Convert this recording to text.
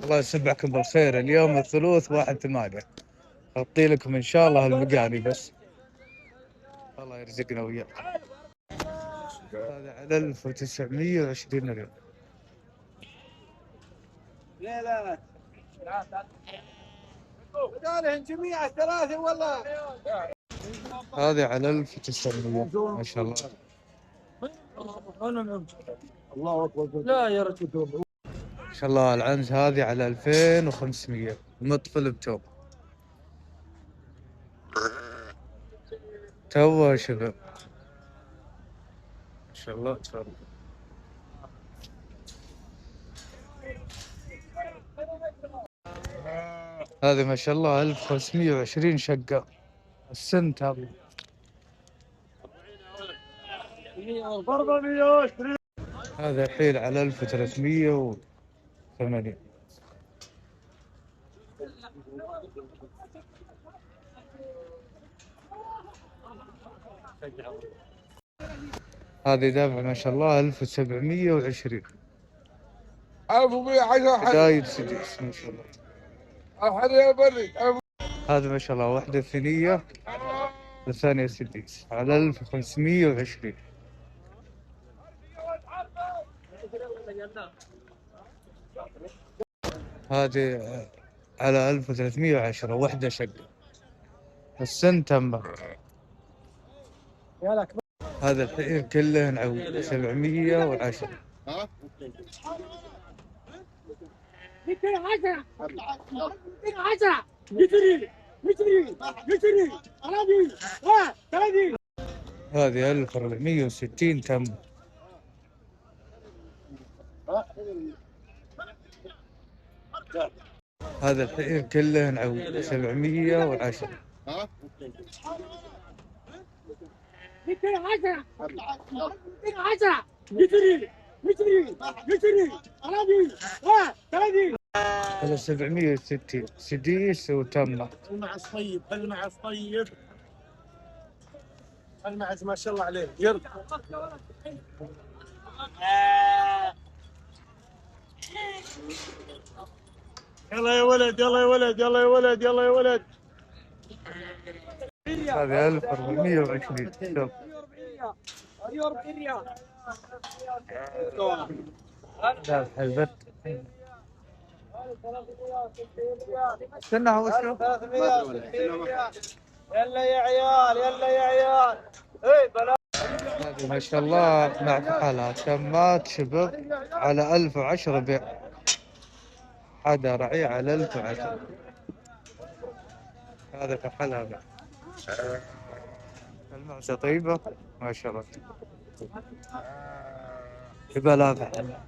الله يسبحكم بالخير. اليوم الثلوث 1/8. أغطي لكم إن شاء الله المقاني بس. الله يرزقنا وياك. هذا على 1920 ريال. لا قالهم جميع الثلاثة والله. هذه على 1900 ما شاء الله. الله أكبر. لا يا رجل ما شاء الله. العنز هذه على 2500 مطفل بتوب. توه شباب ما شاء الله تفضل. هذه ما شاء الله 1520 شقة السنت هذه. هذا حيل على 1308. هذه دافع ما شاء الله 1720. أبو بي 10 داير سديس ما شاء الله. أحد يا بري. هذا ما شاء الله واحدة ثنية والثانية سديس على 1520. هذه على 1310 وحدة شقة السن تمه. هذا الحين كله نعوي 710. 210 يجري هذه 1460 تم. هذا الحين كله نعوي 710. 210 يجري هذا 760 سديس وتمه. المعز طيب. المعز ما شاء الله عليه يرد. يلا يا ولد هذه 1420. شوف لا حبت استنى. هو شوف يلا يا عيال اي بلا. هذه ما شاء الله مع حالها تمات شباب على 1010 بيع. هذا رعي على 1010. هذا في حالها بيع. المعزة طيبة ما شاء الله. يبقى لا في حالها.